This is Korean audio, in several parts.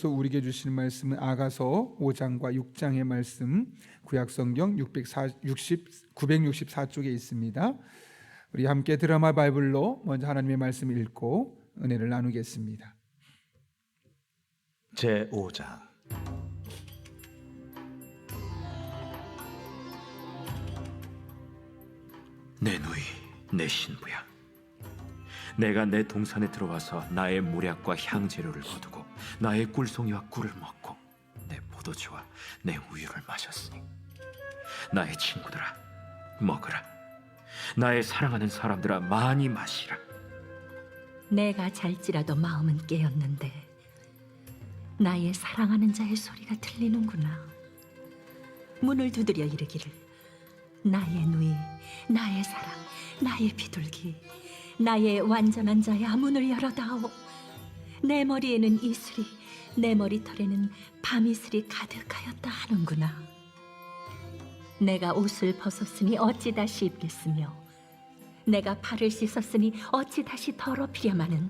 하나님께서 우리에게 주시는 말씀은 아가서 5장과 6장의 말씀, 구약성경 964쪽에 있습니다. 우리 함께 드라마 바이블로 먼저 하나님의 말씀을 읽고 은혜를 나누겠습니다. 제5장. 내 누이, 내 신부야, 내가 내 동산에 들어와서 나의 모략과 향재료를 거두고 나의 꿀송이와 꿀을 먹고 내 포도주와 내 우유를 마셨으니 나의 친구들아, 먹으라. 나의 사랑하는 사람들아, 많이 마시라. 내가 잘지라도 마음은 깨었는데 나의 사랑하는 자의 소리가 들리는구나. 문을 두드려 이르기를, 나의 누이, 나의 사랑, 나의 비둘기, 나의 완전한 자야, 문을 열어다오. 내 머리에는 이슬이, 내 머리털에는 밤이슬이 가득하였다 하는구나. 내가 옷을 벗었으니 어찌 다시 입겠으며, 내가 발을 씻었으니 어찌 다시 더럽히랴마는,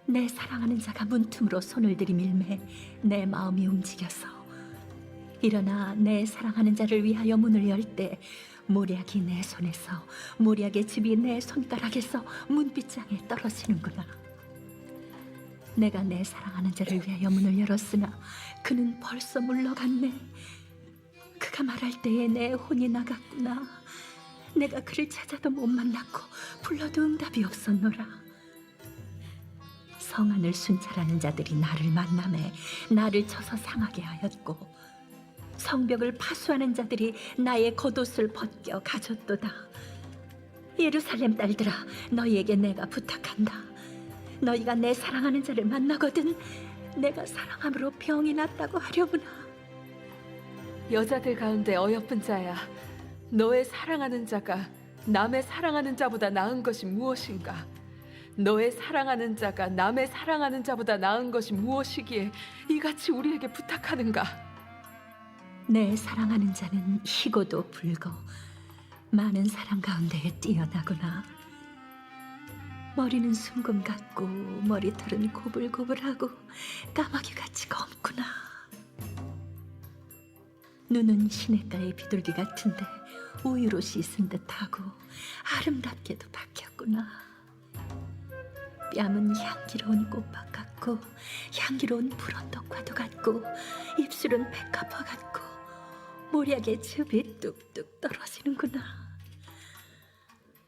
내 사랑하는 자가 문틈으로 손을 들이밀매 내 마음이 움직여서, 일어나 내 사랑하는 자를 위하여 문을 열 때 모략이 내 손에서, 모략의 즙이 내 손가락에서 문빗장에 떨어지는구나. 내가 내 사랑하는 자를 위하여 문을 열었으나 그는 벌써 물러갔네. 그가 말할 때에 내 혼이 나갔구나. 내가 그를 찾아도 못 만났고 불러도 응답이 없었노라. 성안을 순찰하는 자들이 나를 만나매 나를 쳐서 상하게 하였고, 성벽을 파수하는 자들이 나의 겉옷을 벗겨 가졌도다. 예루살렘 딸들아, 너희에게 내가 부탁한다. 너희가 내 사랑하는 자를 만나거든 내가 사랑함으로 병이 낫다고 하려구나. 여자들 가운데 어여쁜 자야, 너의 사랑하는 자가 남의 사랑하는 자보다 나은 것이 무엇인가? 너의 사랑하는 자가 남의 사랑하는 자보다 나은 것이 무엇이기에 이같이 우리에게 부탁하는가? 내 사랑하는 자는 희고도 붉어 많은 사람 가운데에 뛰어나구나. 머리는 순금 같고 머리털은 고불고불하고 까마귀같이 검구나. 눈은 시냇가의 비둘기 같은데 우유로 씻은 듯하고 아름답게도 박혔구나. 뺨은 향기로운 꽃밭 같고 향기로운 불언덕과도 같고, 입술은 백합화 같고 모략의 즙이 뚝뚝 떨어지는구나.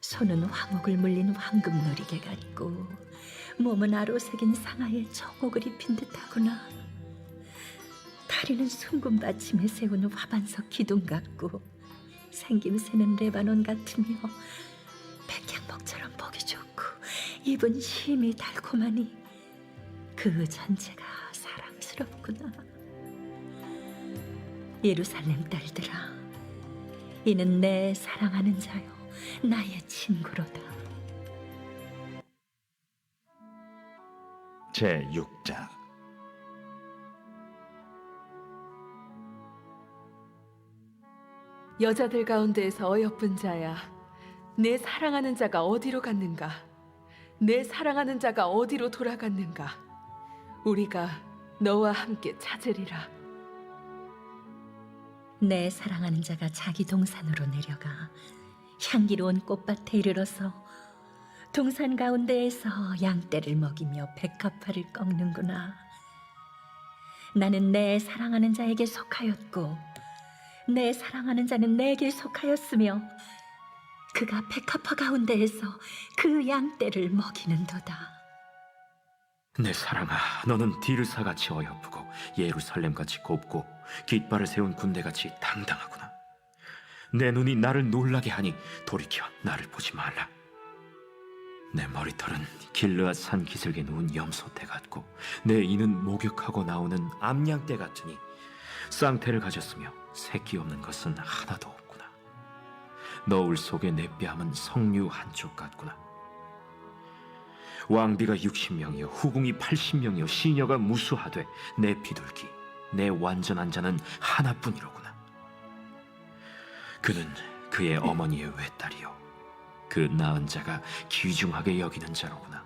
손은 황옥을 물린 황금 놀이개 같고 몸은 아로새긴 상아의 정옥을 입힌 듯하구나. 다리는 순금 받침에 세운 화반석 기둥 같고 생김새는 레바논 같으며 백향목처럼 보기 좋고 입은 심이 달콤하니 그 전체가 사랑스럽구나. 예루살렘 딸들아, 이는 내 사랑하는 자요, 나의 친구로다. 제6장. 여자들 가운데에서 어여쁜 자야, 내 사랑하는 자가 어디로 갔는가? 내 사랑하는 자가 어디로 돌아갔는가? 우리가 너와 함께 찾으리라. 내 사랑하는 자가 자기 동산으로 내려가 향기로운 꽃밭에 이르러서 동산 가운데에서 양떼를 먹이며 백합화를 꺾는구나. 나는 내 사랑하는 자에게 속하였고 내 사랑하는 자는 내게 속하였으며 그가 백합화 가운데에서 그 양떼를 먹이는도다. 내 사랑아, 너는 디르사같이 어여쁘고 예루살렘같이 곱고 깃발을 세운 군대같이 당당하구나. 내 눈이 나를 놀라게 하니 돌이켜 나를 보지 말라. 내 머리털은 길르앗 산 기슭에 누운 염소떼 같고 내 이는 목욕하고 나오는 암양떼 같으니 쌍태를 가졌으며 새끼 없는 것은 하나도 없구나. 너울 속에 내 뺨은 석류 한쪽 같구나. 왕비가 60명이요 후궁이 80명이요 시녀가 무수하되 내 비둘기, 내 완전한 자는 하나뿐이로구나. 그는 그의 어머니의 외딸이요 그 낳은 자가 귀중하게 여기는 자로구나.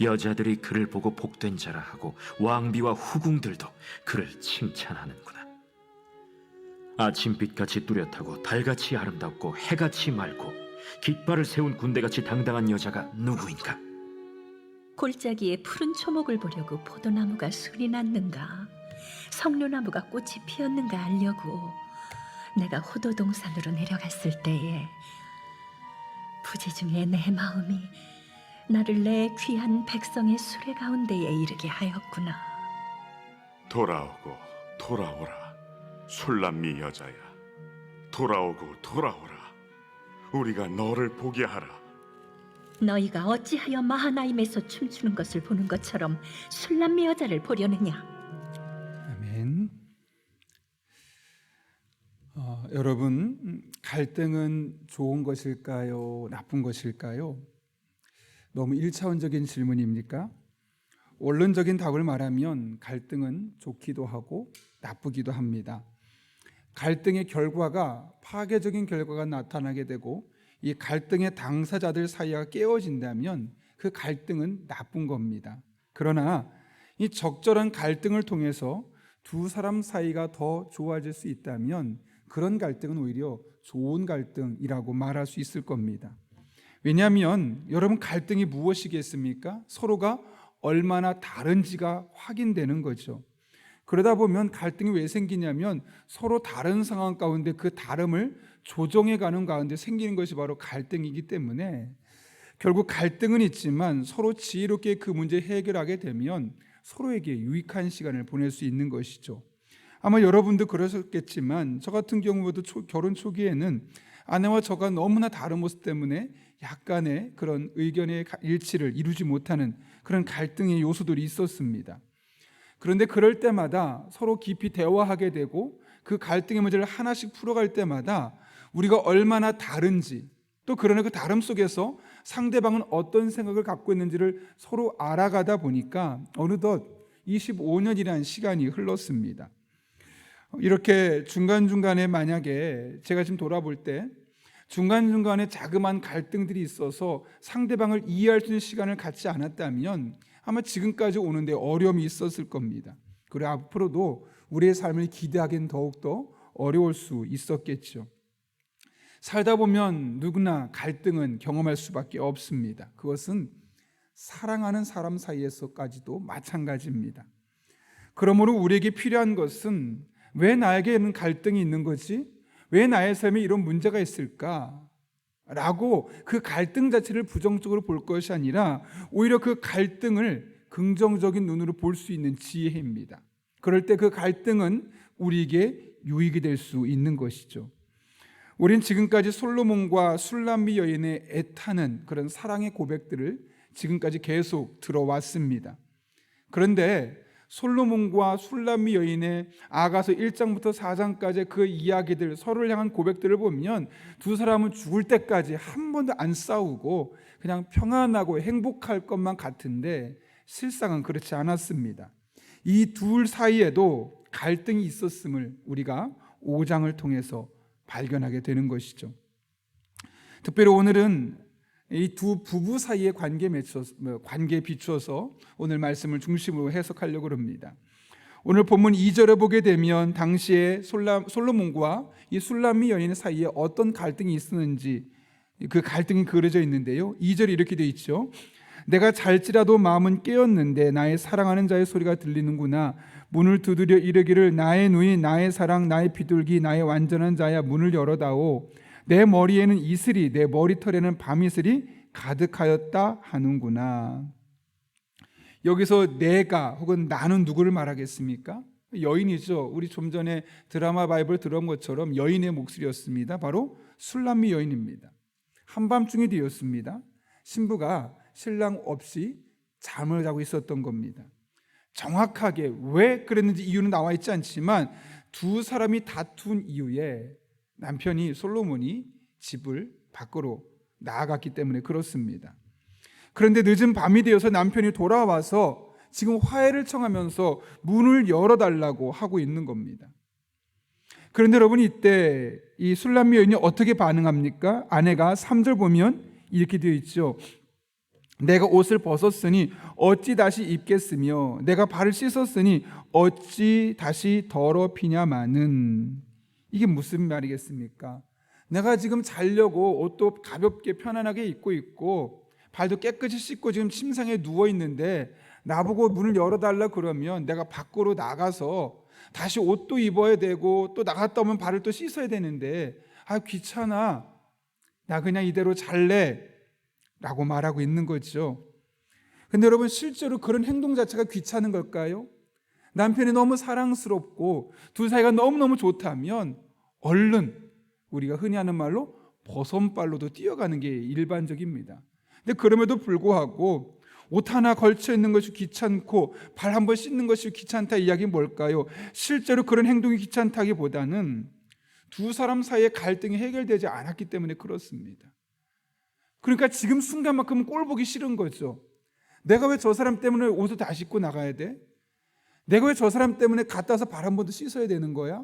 여자들이 그를 보고 복된 자라 하고 왕비와 후궁들도 그를 칭찬하는구나. 아침빛같이 뚜렷하고 달같이 아름답고 해같이 맑고 깃발을 세운 군대같이 당당한 여자가 누구인가? 골짜기에 푸른 초목을 보려고 포도나무가 술이 났는가, 석류나무가 꽃이 피었는가 알려고 내가 호도동산으로 내려갔을 때에 부재 중에 내 마음이 나를 내 귀한 백성의 수레 가운데에 이르게 하였구나. 돌아오고 돌아오라 술람미 여자야, 돌아오고 돌아오라, 우리가 너를 보게 하라. 너희가 어찌하여 마하나임에서 춤추는 것을 보는 것처럼 술람미 여자를 보려느냐? 아멘. 여러분, 갈등은 좋은 것일까요? 나쁜 것일까요? 너무 1차원적인 질문입니까? 원론적인 답을 말하면 갈등은 좋기도 하고 나쁘기도 합니다. 갈등의 결과가 파괴적인 결과가 나타나게 되고 이 갈등의 당사자들 사이가 깨어진다면 그 갈등은 나쁜 겁니다. 그러나 이 적절한 갈등을 통해서 두 사람 사이가 더 좋아질 수 있다면 그런 갈등은 오히려 좋은 갈등이라고 말할 수 있을 겁니다. 왜냐하면 여러분, 갈등이 무엇이겠습니까? 서로가 얼마나 다른지가 확인되는 거죠. 그러다 보면 갈등이 왜 생기냐면 서로 다른 상황 가운데 그 다름을 조정해가는 가운데 생기는 것이 바로 갈등이기 때문에 결국 갈등은 있지만 서로 지혜롭게 그 문제 해결하게 되면 서로에게 유익한 시간을 보낼 수 있는 것이죠. 아마 여러분도 그러셨겠지만 저 같은 경우도 결혼 초기에는 아내와 저가 너무나 다른 모습 때문에 약간의 그런 의견의 일치를 이루지 못하는 그런 갈등의 요소들이 있었습니다. 그런데 그럴 때마다 서로 깊이 대화하게 되고 그 갈등의 문제를 하나씩 풀어갈 때마다 우리가 얼마나 다른지, 또 그러나 그 다름 속에서 상대방은 어떤 생각을 갖고 있는지를 서로 알아가다 보니까 어느덧 25년이라는 시간이 흘렀습니다. 이렇게 중간중간에 만약에 제가 지금 돌아볼 때 중간중간에 자그마한 갈등들이 있어서 상대방을 이해할 수 있는 시간을 갖지 않았다면 아마 지금까지 오는데 어려움이 있었을 겁니다. 그리고 앞으로도 우리의 삶을 기대하기엔 더욱더 어려울 수 있었겠죠. 살다 보면 누구나 갈등은 경험할 수밖에 없습니다. 그것은 사랑하는 사람 사이에서까지도 마찬가지입니다. 그러므로 우리에게 필요한 것은 왜 나에게는 갈등이 있는 거지? 왜 나의 삶에 이런 문제가 있을까? 라고 그 갈등 자체를 부정적으로 볼 것이 아니라 오히려 그 갈등을 긍정적인 눈으로 볼 수 있는 지혜입니다. 그럴 때 그 갈등은 우리에게 유익이 될 수 있는 것이죠. 우린 지금까지 솔로몬과 술람미 여인의 애타는 그런 사랑의 고백들을 지금까지 계속 들어왔습니다. 그런데 솔로몬과 술람미 여인의 아가서 1장부터 4장까지 그 이야기들, 서로를 향한 고백들을 보면 두 사람은 죽을 때까지 한 번도 안 싸우고 그냥 평안하고 행복할 것만 같은데 실상은 그렇지 않았습니다. 이 둘 사이에도 갈등이 있었음을 우리가 5장을 통해서 발견하게 되는 것이죠. 특별히 오늘은 이 두 부부 사이의 관계에 비추어서 오늘 말씀을 중심으로 해석하려고 합니다. 오늘 본문 2절에 보게 되면 당시에 솔로몬과 이 술람미 여인 사이에 어떤 갈등이 있었는지 그 갈등이 그려져 있는데요. 2절이 이렇게 되어 있죠. 내가 잘지라도 마음은 깨었는데 나의 사랑하는 자의 소리가 들리는구나. 문을 두드려 이르기를 나의 누이 나의 사랑 나의 비둘기 나의 완전한 자야 문을 열어다오. 내 머리에는 이슬이 내 머리털에는 밤이슬이 가득하였다 하는구나. 여기서 내가 혹은 나는 누구를 말하겠습니까? 여인이죠. 우리 좀 전에 드라마 바이블 들은 것처럼 여인의 목소리였습니다. 바로 술람미 여인입니다. 한밤중이 되었습니다. 신부가 신랑 없이 잠을 자고 있었던 겁니다. 정확하게 왜 그랬는지 이유는 나와 있지 않지만 두 사람이 다툰 이후에 남편이 솔로몬이 집을 밖으로 나아갔기 때문에 그렇습니다. 그런데 늦은 밤이 되어서 남편이 돌아와서 지금 화해를 청하면서 문을 열어달라고 하고 있는 겁니다. 그런데 여러분, 이때 이 술람미 여인이 어떻게 반응합니까? 아내가 3절 보면 이렇게 되어 있죠. 내가 옷을 벗었으니 어찌 다시 입겠으며 내가 발을 씻었으니 어찌 다시 더럽히냐마는. 이게 무슨 말이겠습니까? 내가 지금 자려고 옷도 가볍게 편안하게 입고 있고 발도 깨끗이 씻고 지금 침상에 누워 있는데 나보고 문을 열어달라 그러면 내가 밖으로 나가서 다시 옷도 입어야 되고 또 나갔다 오면 발을 또 씻어야 되는데 귀찮아, 나 그냥 이대로 잘래 라고 말하고 있는 거죠. 근데 여러분, 실제로 그런 행동 자체가 귀찮은 걸까요? 남편이 너무 사랑스럽고 둘 사이가 너무너무 좋다면 얼른 우리가 흔히 하는 말로 버선발로도 뛰어가는 게 일반적입니다. 근데 그럼에도 불구하고 옷 하나 걸쳐 있는 것이 귀찮고 발 한 번 씻는 것이 귀찮다 이야기는 뭘까요? 실제로 그런 행동이 귀찮다기보다는 두 사람 사이의 갈등이 해결되지 않았기 때문에 그렇습니다. 그러니까 지금 순간만큼은 꼴 보기 싫은 거죠. 내가 왜 저 사람 때문에 옷을 다 씻고 나가야 돼? 내가 왜 저 사람 때문에 갔다 와서 발 한 번 더 씻어야 되는 거야?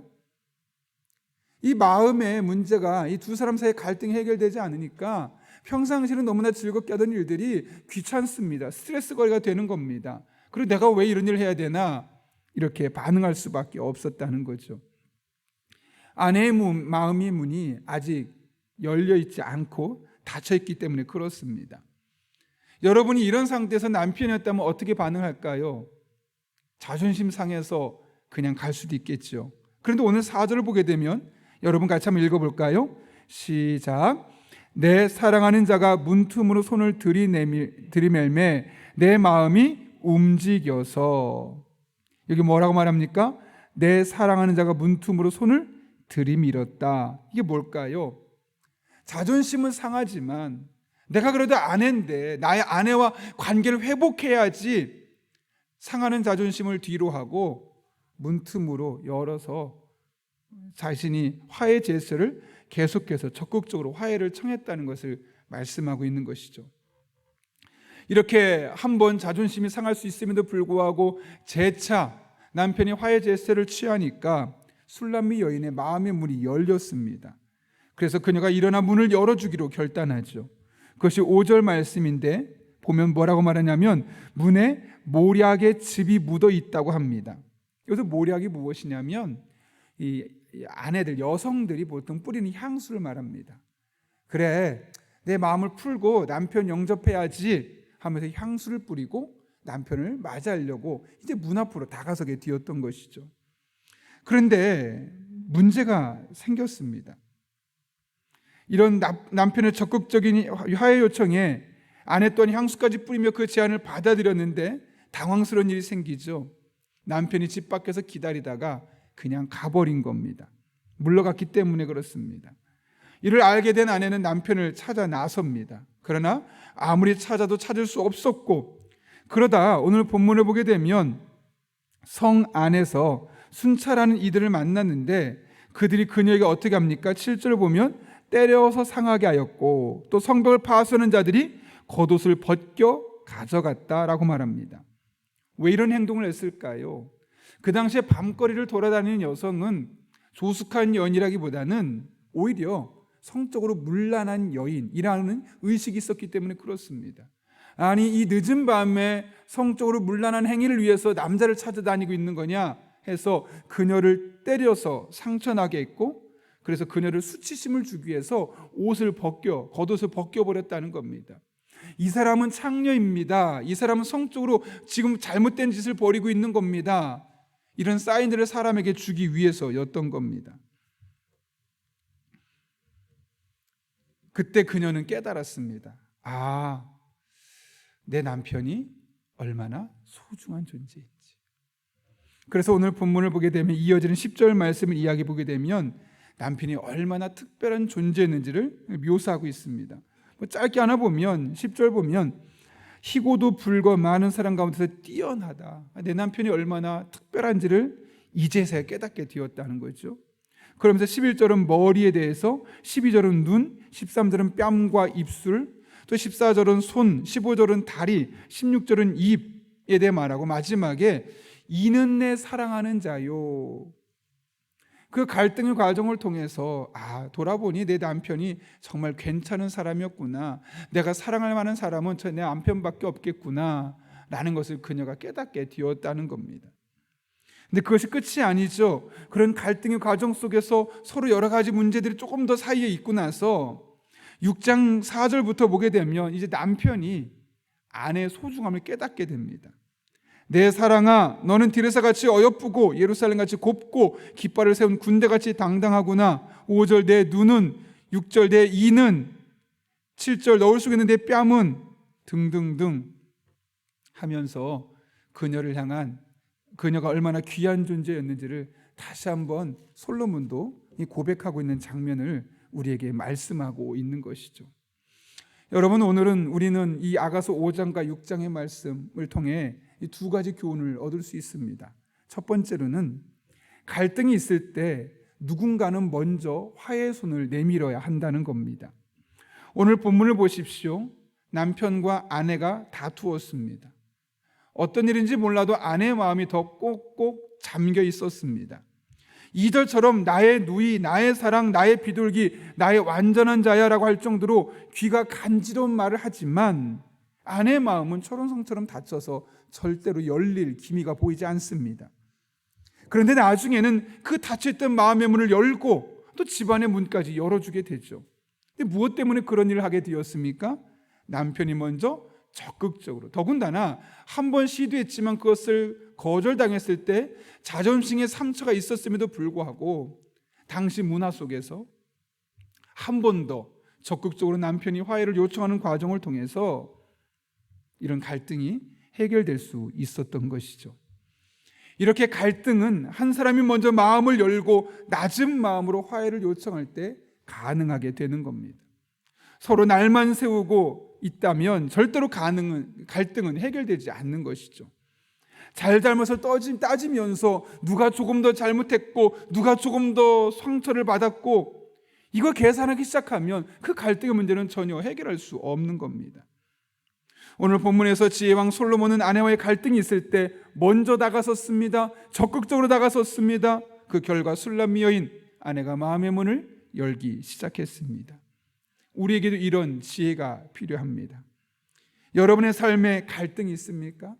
이 마음의 문제가 이 두 사람 사이의 갈등이 해결되지 않으니까 평상시는 너무나 즐겁게 하던 일들이 귀찮습니다. 스트레스거리가 되는 겁니다. 그리고 내가 왜 이런 일을 해야 되나 이렇게 반응할 수밖에 없었다는 거죠. 아내의 마음의 문이 아직 열려있지 않고 닫혀있기 때문에 그렇습니다. 여러분이 이런 상태에서 남편이었다면 어떻게 반응할까요? 자존심 상해서 그냥 갈 수도 있겠죠. 그런데 오늘 4절을 보게 되면 여러분 같이 한번 읽어볼까요? 시작. 내 사랑하는 자가 문틈으로 손을 들이밀매 내 마음이 움직여서. 여기 뭐라고 말합니까? 내 사랑하는 자가 문틈으로 손을 들이밀었다. 이게 뭘까요? 자존심은 상하지만 내가 그래도 아내인데 나의 아내와 관계를 회복해야지 상하는 자존심을 뒤로 하고 문틈으로 열어서 자신이 화해 제스처를 계속해서 적극적으로 화해를 청했다는 것을 말씀하고 있는 것이죠. 이렇게 한번 자존심이 상할 수 있음에도 불구하고 재차 남편이 화해 제스처를 취하니까 술람미 여인의 마음의 문이 열렸습니다. 그래서 그녀가 일어나 문을 열어주기로 결단하죠. 그것이 5절 말씀인데 보면 뭐라고 말하냐면 문에 모략의 즙이 묻어 있다고 합니다. 여기서 모략이 무엇이냐면 이 아내들, 여성들이 보통 뿌리는 향수를 말합니다. 그래, 내 마음을 풀고 남편 영접해야지 하면서 향수를 뿌리고 남편을 맞이하려고 이제 문 앞으로 다가서게 되었던 것이죠. 그런데 문제가 생겼습니다. 이런 남편의 적극적인 화해 요청에 아내 또한 향수까지 뿌리며 그 제안을 받아들였는데 당황스러운 일이 생기죠. 남편이 집 밖에서 기다리다가 그냥 가버린 겁니다. 물러갔기 때문에 그렇습니다. 이를 알게 된 아내는 남편을 찾아 나섭니다. 그러나 아무리 찾아도 찾을 수 없었고, 그러다 오늘 본문을 보게 되면 성 안에서 순찰하는 이들을 만났는데 그들이 그녀에게 어떻게 합니까? 7절을 보면 때려서 상하게 하였고 또 성벽을 파수하는 자들이 겉옷을 벗겨 가져갔다라고 말합니다. 왜 이런 행동을 했을까요? 그 당시에 밤거리를 돌아다니는 여성은 조숙한 여인이라기보다는 오히려 성적으로 문란한 여인이라는 의식이 있었기 때문에 그렇습니다. 아니, 이 늦은 밤에 성적으로 문란한 행위를 위해서 남자를 찾아다니고 있는 거냐 해서 그녀를 때려서 상처나게 했고, 그래서 그녀를 수치심을 주기 위해서 겉옷을 벗겨버렸다는 겁니다. 이 사람은 창녀입니다. 이 사람은 성적으로 지금 잘못된 짓을 벌이고 있는 겁니다. 이런 사인들을 사람에게 주기 위해서였던 겁니다. 그때 그녀는 깨달았습니다. 아, 내 남편이 얼마나 소중한 존재인지. 그래서 오늘 본문을 보게 되면 이어지는 10절 말씀을 이야기 보게 되면 남편이 얼마나 특별한 존재였는지를 묘사하고 있습니다. 짧게 하나 보면 10절 보면 희고도 불거 많은 사람 가운데서 뛰어나다. 내 남편이 얼마나 특별한지를 이제서야 깨닫게 되었다는 거죠. 그러면서 11절은 머리에 대해서, 12절은 눈, 13절은 뺨과 입술, 또 14절은 손, 15절은 다리, 16절은 입에 대해 말하고 마지막에 이는 내 사랑하는 자요. 그 갈등의 과정을 통해서 돌아보니 내 남편이 정말 괜찮은 사람이었구나, 내가 사랑할 만한 사람은 내 남편밖에 없겠구나 라는 것을 그녀가 깨닫게 되었다는 겁니다. 근데 그것이 끝이 아니죠. 그런 갈등의 과정 속에서 서로 여러 가지 문제들이 조금 더 사이에 있고 나서 6장 4절부터 보게 되면 이제 남편이 아내의 소중함을 깨닫게 됩니다. 내 사랑아, 너는 디르사같이 어여쁘고 예루살렘같이 곱고 깃발을 세운 군대같이 당당하구나. 5절 내 눈은, 6절 내 이는, 7절 너울 속에 있는 내 뺨은 등등등 하면서 그녀를 향한, 그녀가 얼마나 귀한 존재였는지를 다시 한번 솔로몬도 고백하고 있는 장면을 우리에게 말씀하고 있는 것이죠. 여러분, 오늘은 우리는 이 아가서 5장과 6장의 말씀을 통해 이 두 가지 교훈을 얻을 수 있습니다. 첫 번째로는 갈등이 있을 때 누군가는 먼저 화해의 손을 내밀어야 한다는 겁니다. 오늘 본문을 보십시오. 남편과 아내가 다투었습니다. 어떤 일인지 몰라도 아내의 마음이 더 꼭꼭 잠겨 있었습니다. 2절처럼 나의 누이, 나의 사랑, 나의 비둘기, 나의 완전한 자야라고 할 정도로 귀가 간지러운 말을 하지만 아내의 마음은 초롱성처럼 닫혀서 절대로 열릴 기미가 보이지 않습니다. 그런데 나중에는 그 닫혀있던 마음의 문을 열고 또 집안의 문까지 열어주게 되죠. 근데 무엇 때문에 그런 일을 하게 되었습니까? 남편이 먼저 적극적으로, 더군다나 한 번 시도했지만 그것을 거절당했을 때 자존심의 상처가 있었음에도 불구하고 당시 문화 속에서 한 번 더 적극적으로 남편이 화해를 요청하는 과정을 통해서 이런 갈등이 해결될 수 있었던 것이죠. 이렇게 갈등은 한 사람이 먼저 마음을 열고 낮은 마음으로 화해를 요청할 때 가능하게 되는 겁니다. 서로 날만 세우고 있다면 절대로 갈등은 해결되지 않는 것이죠. 잘잘못을 따지면서 누가 조금 더 잘못했고 누가 조금 더 상처를 받았고 이거 계산하기 시작하면 그 갈등의 문제는 전혀 해결할 수 없는 겁니다. 오늘 본문에서 지혜왕 솔로몬은 아내와의 갈등이 있을 때 먼저 다가섰습니다. 적극적으로 다가섰습니다. 그 결과 술람미 여인 아내가 마음의 문을 열기 시작했습니다. 우리에게도 이런 지혜가 필요합니다. 여러분의 삶에 갈등이 있습니까?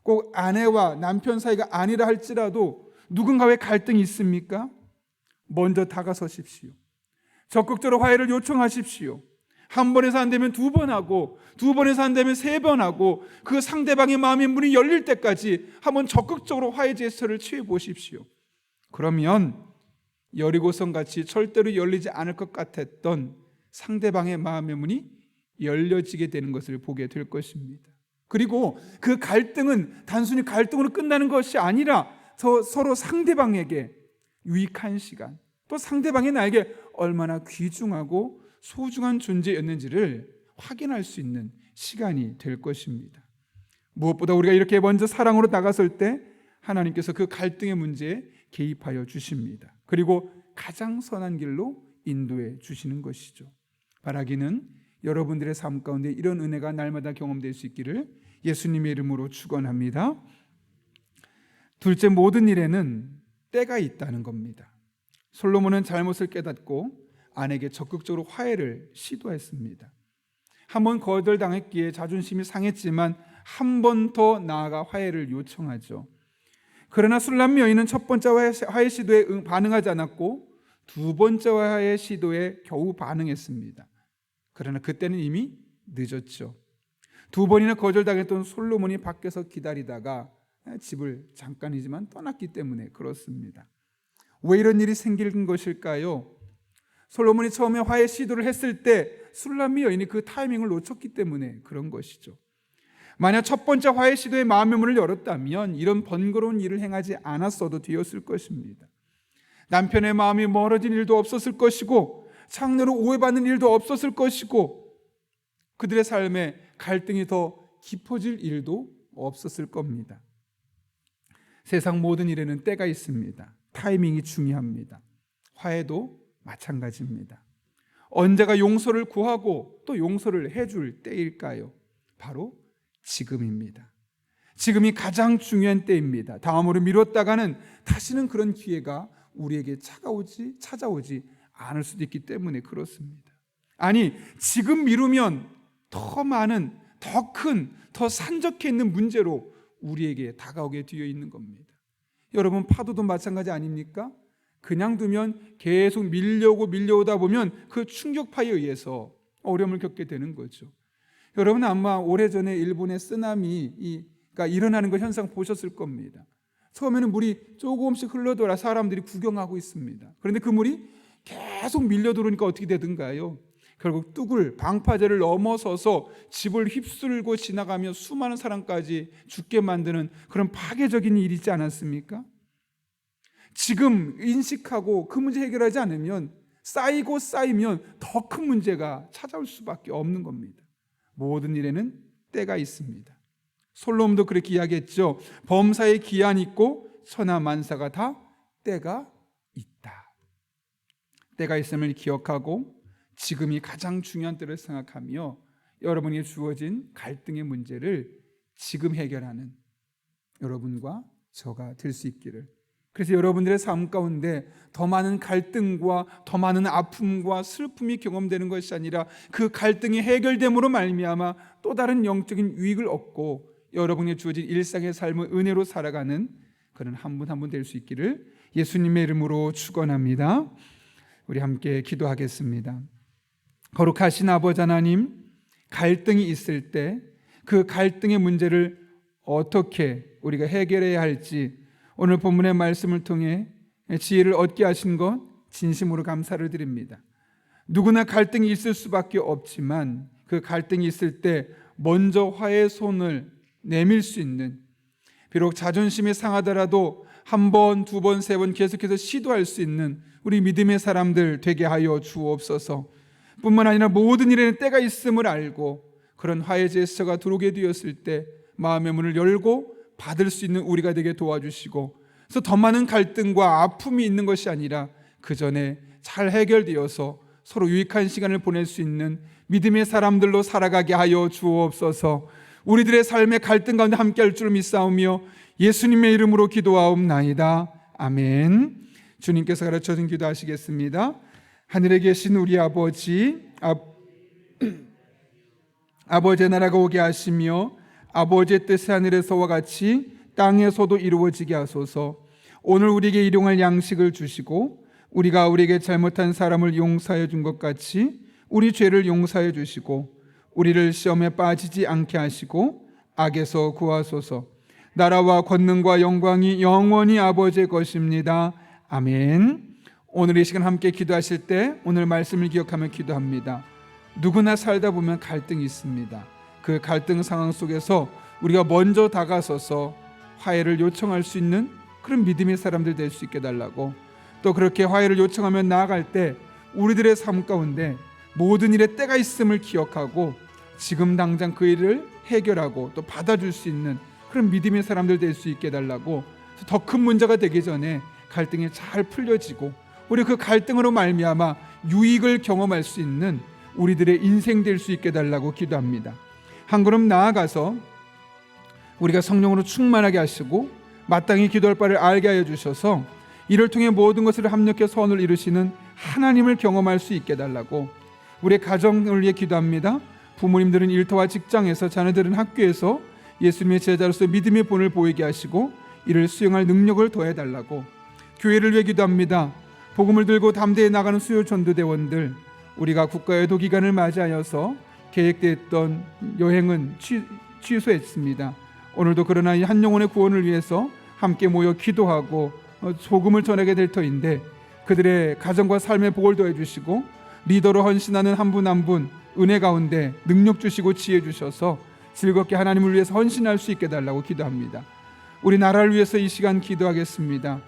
꼭 아내와 남편 사이가 아니라 할지라도 누군가의 갈등이 있습니까? 먼저 다가서십시오. 적극적으로 화해를 요청하십시오. 한 번에서 안 되면 두 번 하고, 두 번에서 안 되면 세 번 하고, 그 상대방의 마음의 문이 열릴 때까지 한번 적극적으로 화해 제스처를 취해 보십시오. 그러면 여리고성 같이 절대로 열리지 않을 것 같았던 상대방의 마음의 문이 열려지게 되는 것을 보게 될 것입니다. 그리고 그 갈등은 단순히 갈등으로 끝나는 것이 아니라 서로 상대방에게 유익한 시간, 또 상대방이 나에게 얼마나 귀중하고 소중한 존재였는지를 확인할 수 있는 시간이 될 것입니다. 무엇보다 우리가 이렇게 먼저 사랑으로 나갔을 때 하나님께서 그 갈등의 문제에 개입하여 주십니다. 그리고 가장 선한 길로 인도해 주시는 것이죠. 바라기는 여러분들의 삶 가운데 이런 은혜가 날마다 경험될 수 있기를 예수님의 이름으로 축원합니다. 둘째, 모든 일에는 때가 있다는 겁니다. 솔로몬은 잘못을 깨닫고 아내에게 적극적으로 화해를 시도했습니다. 한 번 거절당했기에 자존심이 상했지만 한 번 더 나아가 화해를 요청하죠. 그러나 술람미 여인은 첫 번째 화해 시도에 반응하지 않았고 두 번째 화해 시도에 겨우 반응했습니다. 그러나 그때는 이미 늦었죠. 두 번이나 거절당했던 솔로몬이 밖에서 기다리다가 집을 잠깐이지만 떠났기 때문에 그렇습니다. 왜 이런 일이 생긴 것일까요? 솔로몬이 처음에 화해 시도를 했을 때 술람미 여인이 그 타이밍을 놓쳤기 때문에 그런 것이죠. 만약 첫 번째 화해 시도에 마음의 문을 열었다면 이런 번거로운 일을 행하지 않았어도 되었을 것입니다. 남편의 마음이 멀어진 일도 없었을 것이고 창녀로 오해받는 일도 없었을 것이고 그들의 삶에 갈등이 더 깊어질 일도 없었을 겁니다. 세상 모든 일에는 때가 있습니다. 타이밍이 중요합니다. 화해도 마찬가지입니다. 언제가 용서를 구하고 또 용서를 해줄 때일까요? 바로 지금입니다. 지금이 가장 중요한 때입니다. 다음으로 미뤘다가는 다시는 그런 기회가 우리에게 찾아오지 않을 수도 있기 때문에 그렇습니다. 아니, 지금 미루면 더 많은, 더 큰, 더 산적해 있는 문제로 우리에게 다가오게 되어 있는 겁니다. 여러분, 파도도 마찬가지 아닙니까? 그냥 두면 계속 밀려오다 보면 그 충격파에 의해서 어려움을 겪게 되는 거죠. 여러분, 아마 오래전에 일본의 쓰나미가 일어나는 그 현상 보셨을 겁니다. 처음에는 물이 조금씩 흘러들어 사람들이 구경하고 있습니다. 그런데 그 물이 계속 밀려 들어오니까 어떻게 되던가요? 결국 뚝을, 방파제를 넘어서서 집을 휩쓸고 지나가며 수많은 사람까지 죽게 만드는 그런 파괴적인 일이지 않았습니까? 지금 인식하고 그 문제 해결하지 않으면 쌓이면 더 큰 문제가 찾아올 수밖에 없는 겁니다. 모든 일에는 때가 있습니다. 솔로몬도 그렇게 이야기했죠. 범사에 기한이 있고 천하만사가 다 때가 있다. 때가 있음을 기억하고 지금이 가장 중요한 때를 생각하며 여러분에게 주어진 갈등의 문제를 지금 해결하는 여러분과 저가 될 수 있기를. 그래서 여러분들의 삶 가운데 더 많은 갈등과 더 많은 아픔과 슬픔이 경험되는 것이 아니라 그 갈등이 해결됨으로 말미암아 또 다른 영적인 유익을 얻고 여러분에게 주어진 일상의 삶을 은혜로 살아가는 그런 한 분 한 분 될 수 있기를 예수님의 이름으로 축원합니다. 우리 함께 기도하겠습니다. 거룩하신 아버지 하나님, 갈등이 있을 때 그 갈등의 문제를 어떻게 우리가 해결해야 할지 오늘 본문의 말씀을 통해 지혜를 얻게 하신 것 진심으로 감사를 드립니다. 누구나 갈등이 있을 수밖에 없지만 그 갈등이 있을 때 먼저 화해의 손을 내밀 수 있는, 비록 자존심이 상하더라도 한 번, 두 번, 세 번 계속해서 시도할 수 있는 우리 믿음의 사람들 되게 하여 주옵소서. 뿐만 아니라 모든 일에는 때가 있음을 알고 그런 화해 제스처가 들어오게 되었을 때 마음의 문을 열고 받을 수 있는 우리가 되게 도와주시고, 그래서 더 많은 갈등과 아픔이 있는 것이 아니라 그 전에 잘 해결되어서 서로 유익한 시간을 보낼 수 있는 믿음의 사람들로 살아가게 하여 주옵소서. 우리들의 삶의 갈등 가운데 함께할 줄 믿사오며 예수님의 이름으로 기도하옵나이다. 아멘. 주님께서 가르쳐준 기도하시겠습니다. 하늘에 계신 우리 아버지, 아버지의 나라가 오게 하시며 아버지의 뜻이 하늘에서와 같이 땅에서도 이루어지게 하소서. 오늘 우리에게 일용할 양식을 주시고 우리가 우리에게 잘못한 사람을 용서해 준 것 같이 우리 죄를 용서해 주시고 우리를 시험에 빠지지 않게 하시고 악에서 구하소서. 나라와 권능과 영광이 영원히 아버지의 것입니다. 아멘. 오늘 이 시간 함께 기도하실 때 오늘 말씀을 기억하며 기도합니다. 누구나 살다 보면 갈등이 있습니다. 그 갈등 상황 속에서 우리가 먼저 다가서서 화해를 요청할 수 있는 그런 믿음의 사람들 될 수 있게 달라고, 또 그렇게 화해를 요청하며 나아갈 때 우리들의 삶 가운데 모든 일에 때가 있음을 기억하고 지금 당장 그 일을 해결하고 또 받아줄 수 있는 그런 믿음의 사람들 될 수 있게 달라고, 더 큰 문제가 되기 전에 갈등이 잘 풀려지고 우리 그 갈등으로 말미암아 유익을 경험할 수 있는 우리들의 인생 될 수 있게 달라고 기도합니다. 한 걸음 나아가서 우리가 성령으로 충만하게 하시고 마땅히 기도할 바를 알게 하여 주셔서 이를 통해 모든 것을 합력해 선을 이루시는 하나님을 경험할 수 있게 달라고, 우리의 가정을 위해 기도합니다. 부모님들은 일터와 직장에서, 자녀들은 학교에서 예수님의 제자로서 믿음의 본을 보이게 하시고 이를 수용할 능력을 더해달라고, 교회를 위해 기도합니다. 복음을 들고 담대히 나가는 수요 전도대원들, 우리가 국가 애도 기간을 맞이하여서 계획됐던 여행은 취소했습니다. 오늘도 그러나 이 한 영혼의 구원을 위해서 함께 모여 기도하고 복음을 전하게 될 터인데 그들의 가정과 삶의 복을 더해 주시고 리더로 헌신하는 한 분 한 분 은혜 가운데 능력 주시고 지혜 주셔서 즐겁게 하나님을 위해서 헌신할 수 있게 달라고 기도합니다. 우리 나라를 위해서 이 시간 기도하겠습니다.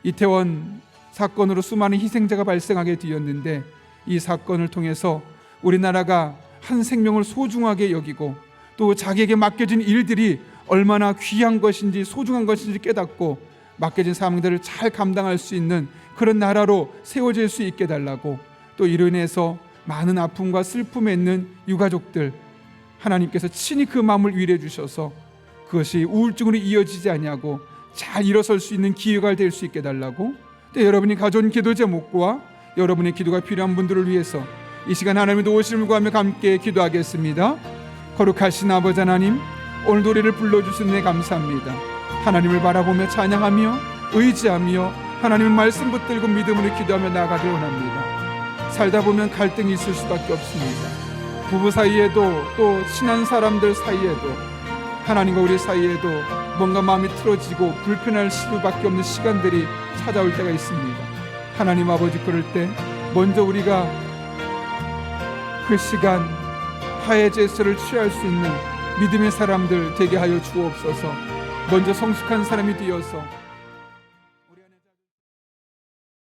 이태원 사건으로 수많은 희생자가 발생하게 되었는데 이 사건을 통해서 우리나라가 한 생명을 소중하게 여기고 또 자기에게 맡겨진 일들이 얼마나 귀한 것인지 소중한 것인지 깨닫고 맡겨진 사명들을 잘 감당할 수 있는 그런 나라로 세워질 수 있게 달라고, 또 이로 인해서 많은 아픔과 슬픔에 있는 유가족들 하나님께서 친히 그 마음을 위로해 주셔서 그것이 우울증으로 이어지지 아니하고 잘 일어설 수 있는 기회가 될 수 있게 달라고, 여러분이 가져온 기도 제목과 여러분의 기도가 필요한 분들을 위해서 이 시간 하나님의 도우심을 구하며 함께 기도하겠습니다. 거룩하신 아버지 하나님, 오늘 노래를 불러주신 데 감사합니다. 하나님을 바라보며 찬양하며 의지하며 하나님의 말씀 붙들고 믿음으로 기도하며 나아가길 원합니다. 살다 보면 갈등이 있을 수밖에 없습니다. 부부 사이에도 또 친한 사람들 사이에도 하나님과 우리 사이에도 뭔가 마음이 틀어지고 불편할 수밖에 없는 시간들이 찾아올 때가 있습니다. 하나님 아버지, 그럴 때 먼저 우리가 그 시간 화해 제스를 취할 수 있는 믿음의 사람들 되게 하여 주옵소서. 먼저 성숙한 사람이 되어서